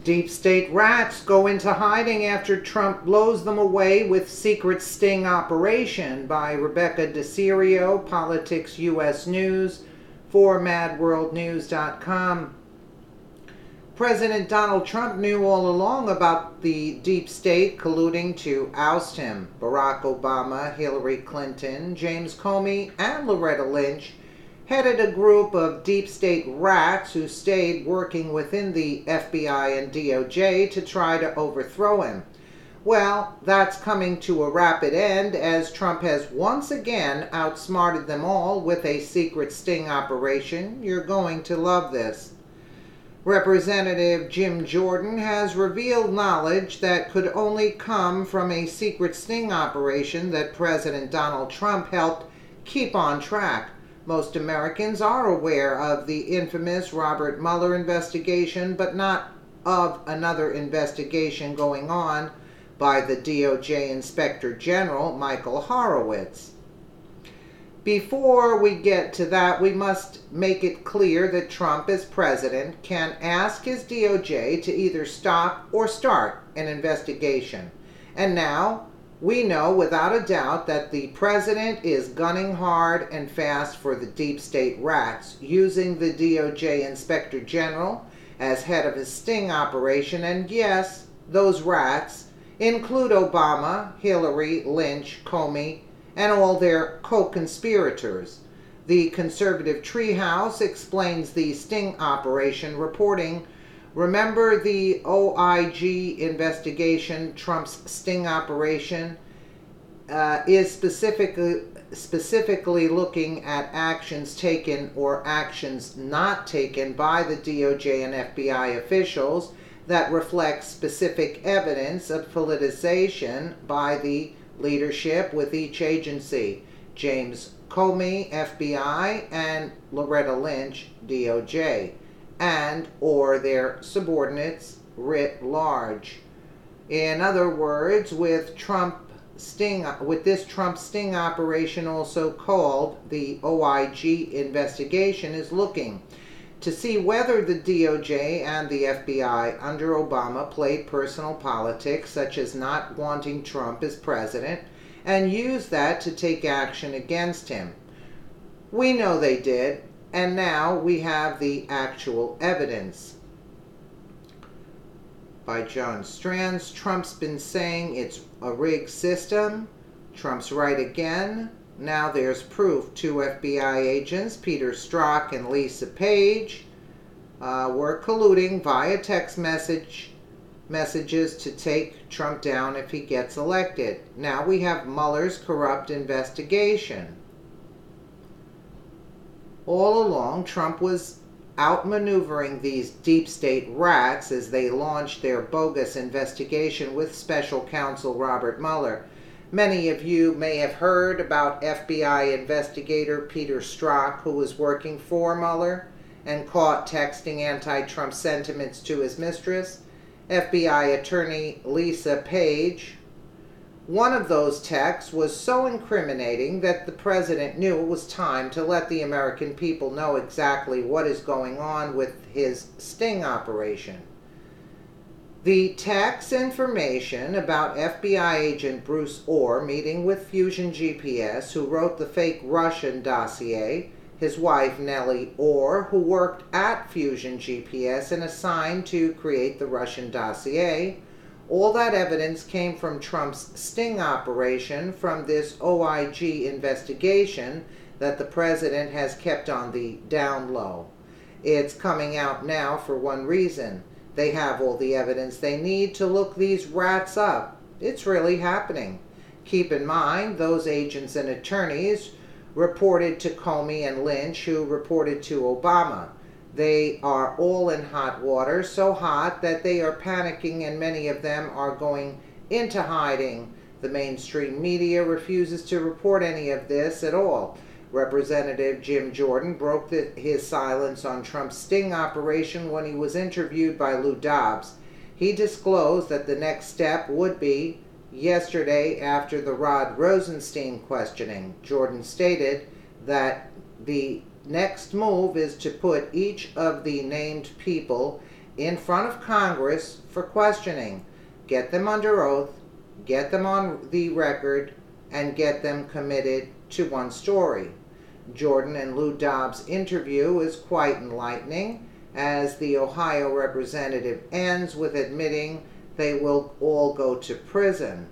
Deep state rats go into hiding after Trump blows them away with secret sting operation, by Rebecca DeCirio, Politics US News, for MadWorldNews.com. President Donald Trump knew all along about the deep state colluding to oust him. Barack Obama, Hillary Clinton, James Comey, and Loretta Lynch headed a group of deep state rats who stayed working within the FBI and DOJ to try to overthrow him. Well, that's coming to a rapid end, as Trump has once again outsmarted them all with a secret sting operation. You're going to love this. Representative Jim Jordan has revealed knowledge that could only come from a secret sting operation that President Donald Trump helped keep on track. Most Americans are aware of the infamous Robert Mueller investigation, but not of another investigation going on by the DOJ Inspector General Michael Horowitz. Before we get to that, we must make it clear that Trump, as president, can ask his DOJ to either stop or start an investigation. And now, we know without a doubt that the president is gunning hard and fast for the deep state rats, using the DOJ Inspector General as head of his sting operation. And yes, those rats include Obama, Hillary, Lynch, Comey, and all their co-conspirators. The conservative treehouse explains the sting operation, reporting, "Remember the OIG investigation? Trump's sting operation is specifically looking at actions taken or actions not taken by the DOJ and FBI officials that reflect specific evidence of politicization by the leadership with each agency, James Comey, FBI, and Loretta Lynch, DOJ, and or their subordinates writ large." In other words, with this Trump sting operation, also called the OIG investigation, is looking to see whether the DOJ and the FBI under Obama played personal politics, such as not wanting Trump as president, and used that to take action against him. We know they did, and now we have the actual evidence. By John Strands, Trump's been saying it's a rigged system. Trump's right again. Now there's proof. 2 FBI agents, Peter Strock and Lisa Page, were colluding via text messages to take Trump down if he gets elected. Now we have Mueller's corrupt investigation. All along, Trump was outmaneuvering these deep state rats as they launched their bogus investigation with special counsel Robert Mueller. Many of you may have heard about FBI investigator Peter Strock, who was working for Mueller and caught texting anti-Trump sentiments to his mistress, FBI attorney Lisa Page. One of those texts was so incriminating that the president knew it was time to let the American people know exactly what is going on with his sting operation. The text information about FBI agent Bruce Orr meeting with Fusion GPS, who wrote the fake Russian dossier, his wife Nellie Orr, who worked at Fusion GPS and assigned to create the Russian dossier, all that evidence came from Trump's sting operation, from this OIG investigation that the president has kept on the down low. It's coming out now for one reason. They have all the evidence they need to look these rats up. It's really happening. Keep in mind, those agents and attorneys reported to Comey and Lynch, who reported to Obama. They are all in hot water, so hot that they are panicking, and many of them are going into hiding. The mainstream media refuses to report any of this at all. Representative Jim Jordan broke his silence on Trump's sting operation when he was interviewed by Lou Dobbs. He disclosed that the next step would be yesterday after the Rod Rosenstein questioning. Jordan stated that the next move is to put each of the named people in front of Congress for questioning. Get them under oath, get them on the record, and get them committed to one story. Jordan and Lou Dobbs' interview is quite enlightening, as the Ohio representative ends with admitting they will all go to prison.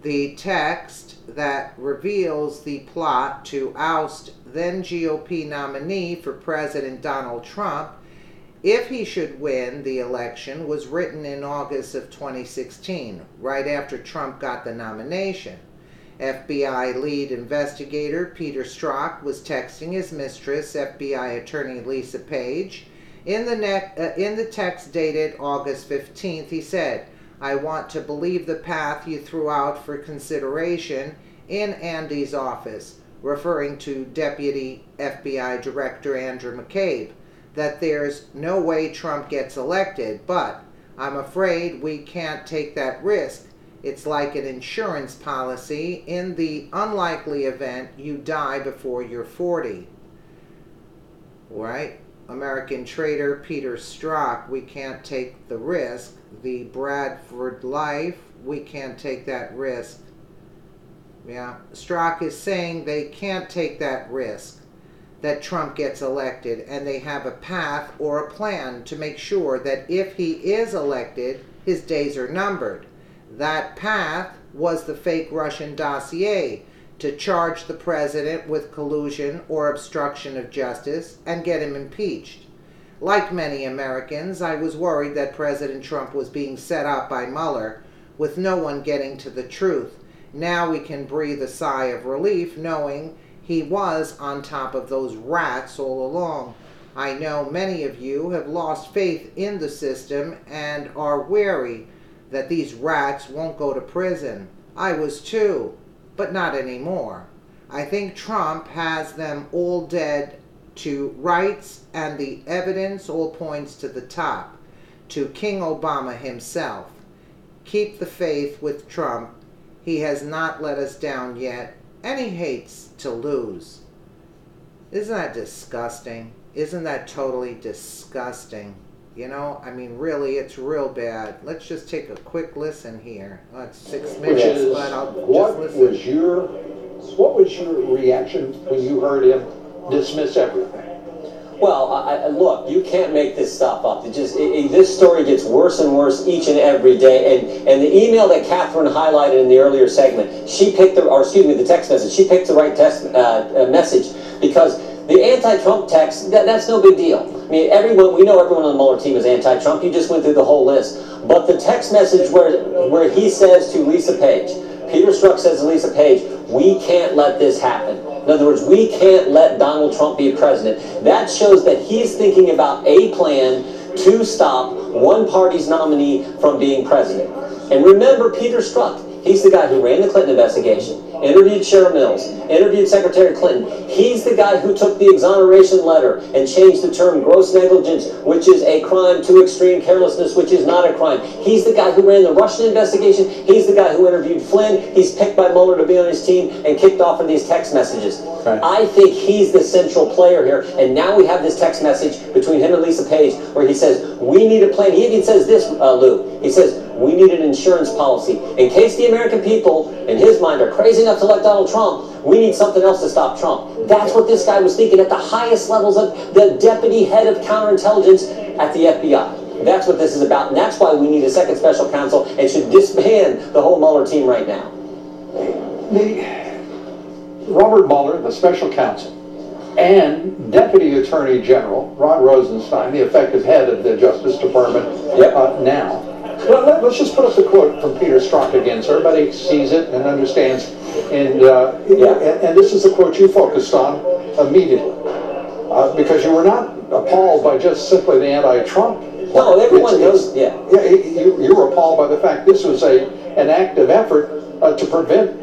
The text that reveals the plot to oust then GOP nominee for President Donald Trump, if he should win the election, was written in August of 2016, right after Trump got the nomination. FBI lead investigator Peter Strock was texting his mistress, FBI attorney Lisa Page. In the text dated August 15th, he said, "I want to believe the path you threw out for consideration in Andy's office," referring to Deputy FBI Director Andrew McCabe, "that there's no way Trump gets elected, but I'm afraid we can't take that risk. It's like an insurance policy in the unlikely event you die before you're 40. Right? American trader Peter Strock, "We can't take the risk." The Bradford Life, "We can't take that risk." Yeah, Strock is saying they can't take that risk that Trump gets elected, and they have a path or a plan to make sure that if he is elected, his days are numbered. That path was the fake Russian dossier to charge the president with collusion or obstruction of justice and get him impeached. Like many Americans, I was worried that President Trump was being set up by Muller, with no one getting to the truth. Now we can breathe a sigh of relief knowing he was on top of those rats all along. I know many of you have lost faith in the system and are wary that these rats won't go to prison. I was too, but not anymore. I think Trump has them all dead to rights, and the evidence all points to the top, to King Obama himself. Keep the faith with Trump. He has not let us down yet, and he hates to lose. Isn't that disgusting? Isn't that totally disgusting? You know, I mean, really, it's real bad. Let's just take a quick listen here. Oh, it's 6 minutes, but I'll just listen. What was your reaction when you heard him dismiss everything? Well, look, you can't make this stuff up. This story gets worse and worse each and every day. And the email that Catherine highlighted in the earlier segment, the text message, she picked the right message, because the anti-Trump text, that's no big deal. I mean, we know everyone on the Mueller team is anti-Trump. You just went through the whole list. But the text message where he says to Lisa Page, Peter Strzok says to Lisa Page, "We can't let this happen." In other words, we can't let Donald Trump be president. That shows that he's thinking about a plan to stop one party's nominee from being president. And remember, Peter Strzok, he's the guy who ran the Clinton investigation, interviewed Cheryl Mills, interviewed Secretary Clinton. He's the guy who took the exoneration letter and changed the term gross negligence, which is a crime, to extreme carelessness, which is not a crime. He's the guy who ran the Russian investigation. He's the guy who interviewed Flynn. He's picked by Mueller to be on his team and kicked off of these text messages. Right. I think he's the central player here. And now we have this text message between him and Lisa Page where he says, "We need a plan." He even says this, Lou. He says, "We need an insurance policy. In case the American people, in his mind, are crazy enough to elect Donald Trump, we need something else to stop Trump." That's what this guy was thinking at the highest levels of the deputy head of counterintelligence at the FBI. That's what this is about. And that's why we need a second special counsel and should disband the whole Mueller team right now. Robert Mueller, the special counsel, and Deputy Attorney General Rod Rosenstein, the effective head of the Justice Department now. Well, let's just put up the quote from Peter Strzok again, so everybody sees it and understands. And this is the quote you focused on immediately, because you were not appalled by just simply the anti-Trump. No, everyone knows. You were appalled by the fact this was an active effort to prevent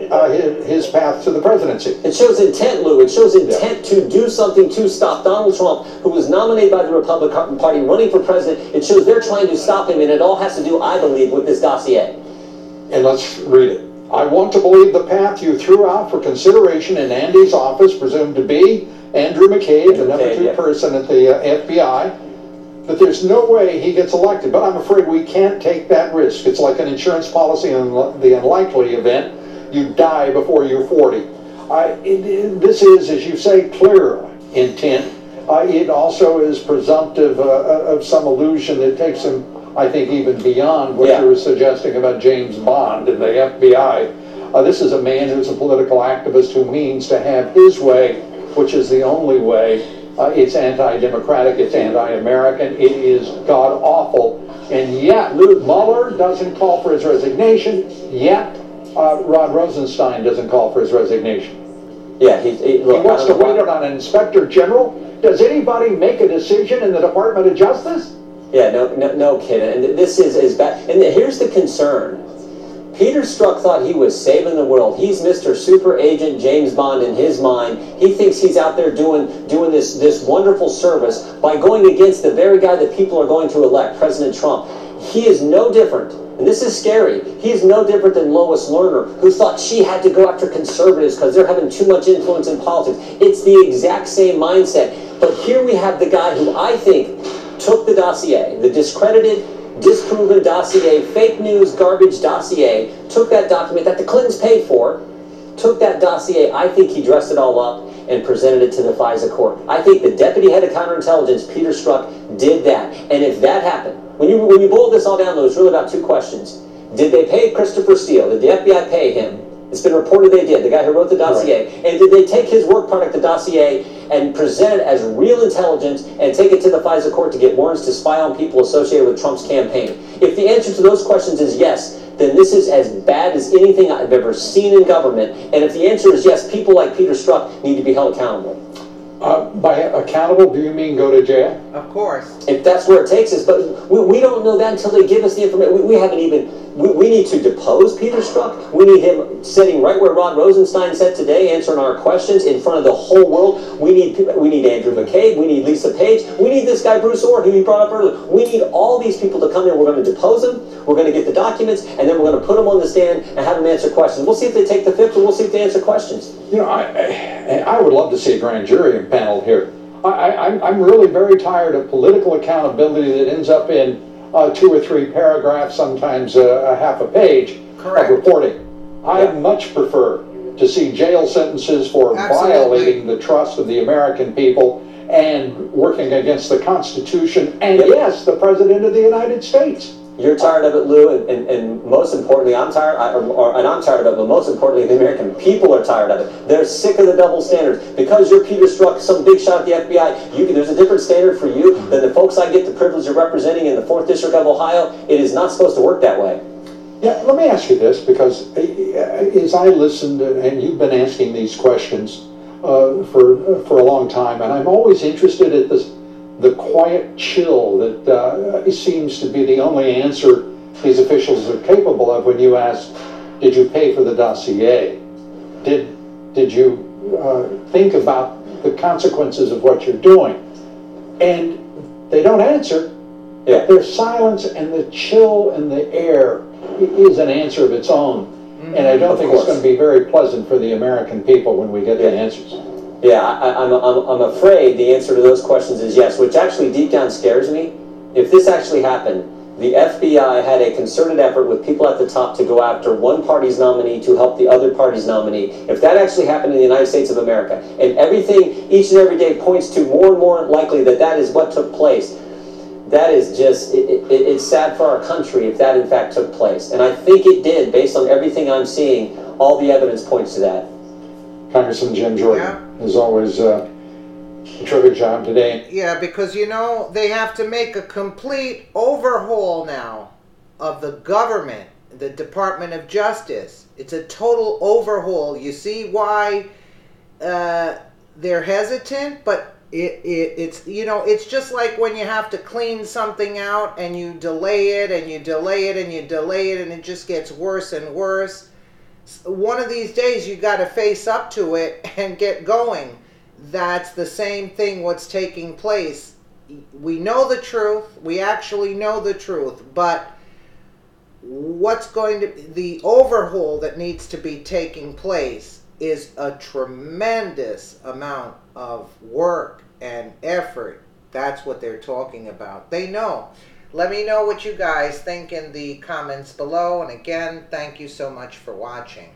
his path to the presidency. It shows intent, Lou. It shows intent to do something to stop Donald Trump, who was nominated by the Republican Party, running for president. It shows they're trying to stop him, and it all has to do, I believe, with this dossier. And let's read it. "I want to believe the path you threw out for consideration in Andy's office, presumed to be Andrew McCabe, the number 2 person at the FBI, but there's no way he gets elected. But I'm afraid we can't take that risk. It's like an insurance policy in the unlikely event you die before you're 40. This is, as you say, clear intent. It also is presumptive of some illusion that takes him, I think, even beyond what you were suggesting about James Bond and the FBI. This is a man who's a political activist who means to have his way, which is the only way. It's anti-democratic, it's anti-American, it is god-awful, and yet Mueller doesn't call for his resignation, yet Rod Rosenstein doesn't call for his resignation. Yeah, he wants to wait on an inspector general. Does anybody make a decision in the Department of Justice? Yeah, no kidding. And this is as bad. And here's the concern. Peter Strock thought he was saving the world. He's Mr. Super Agent James Bond in his mind. He thinks he's out there doing this wonderful service by going against the very guy that people are going to elect, President Trump. He is no different, and this is scary, he is no different than Lois Lerner, who thought she had to go after conservatives because they're having too much influence in politics. It's the exact same mindset. But here we have the guy who I think took the dossier, the discredited, disproven dossier, fake news, garbage dossier, took that document that the Clintons paid for, took that dossier, I think he dressed it all up and presented it to the FISA court. I think the deputy head of counterintelligence, Peter Strock, did that. And if that happened, when you boil this all down, though, it's really about two questions. Did they pay Christopher Steele? Did the FBI pay him? It's been reported they did, the guy who wrote the dossier. Right. And did they take his work product, the dossier, and present it as real intelligence and take it to the FISA court to get warrants to spy on people associated with Trump's campaign? If the answer to those questions is yes, then this is as bad as anything I've ever seen in government. And if the answer is yes, people like Peter Strock need to be held accountable. By accountable, do you mean go to jail? Of course. If that's where it takes us, but we don't know that until they give us the information. We haven't even, we need to depose Peter Strock. We need him sitting right where Rod Rosenstein sat today, answering our questions in front of the whole world. We need Andrew McCabe. We need Lisa Page. We need this guy Bruce Orr, who you brought up earlier. We need all these people to come in. We're going to depose them. We're going to get the documents, and then we're going to put them on the stand and have them answer questions. We'll see if they take the fifth, and we'll see if they answer questions. You know, I would love to see a grand jury impaneled here. I'm really very tired of political accountability that ends up in 2 or 3 paragraphs, sometimes a half a page of reporting. I much prefer to see jail sentences for violating the trust of the American people and working against the Constitution and, yes, the President of the United States. You're tired of it, Lou, and most importantly, I'm tired, and I'm tired of it, but most importantly, the American people are tired of it. They're sick of the double standards. Because you're Peter Strock, some big shot at the FBI, there's a different standard for you than the folks I get the privilege of representing in the 4th District of Ohio. It is not supposed to work that way. Yeah, let me ask you this, because as I listened, and you've been asking these questions for a long time, and I'm always interested at the quiet chill that seems to be the only answer these officials are capable of when you ask, did you pay for the dossier? Did you think about the consequences of what you're doing? And they don't answer. Yeah. Their silence and the chill in the air is an answer of its own. And I don't think it's going to be very pleasant for the American people when we get the answers. Yeah, I'm afraid the answer to those questions is yes, which actually deep down scares me. If this actually happened, the FBI had a concerted effort with people at the top to go after one party's nominee to help the other party's nominee. If that actually happened in the United States of America, and everything each and every day points to more and more likely that that is what took place, that is just, it's sad for our country if that in fact took place. And I think it did, based on everything I'm seeing. All the evidence points to that. Congressman Jim Jordan, as always, a terrific job today. Yeah, because, they have to make a complete overhaul now of the government, the Department of Justice. It's a total overhaul. You see why they're hesitant, but it's just like when you have to clean something out and you delay it and you delay it and you delay it and it just gets worse and worse. One of these days you got to face up to it and get going. That's the same thing what's taking place. We know the truth. We actually know the truth. But the overhaul that needs to be taking place is a tremendous amount of work and effort That's what they're talking about. They know. Let me know what you guys think in the comments below. And again, thank you so much for watching.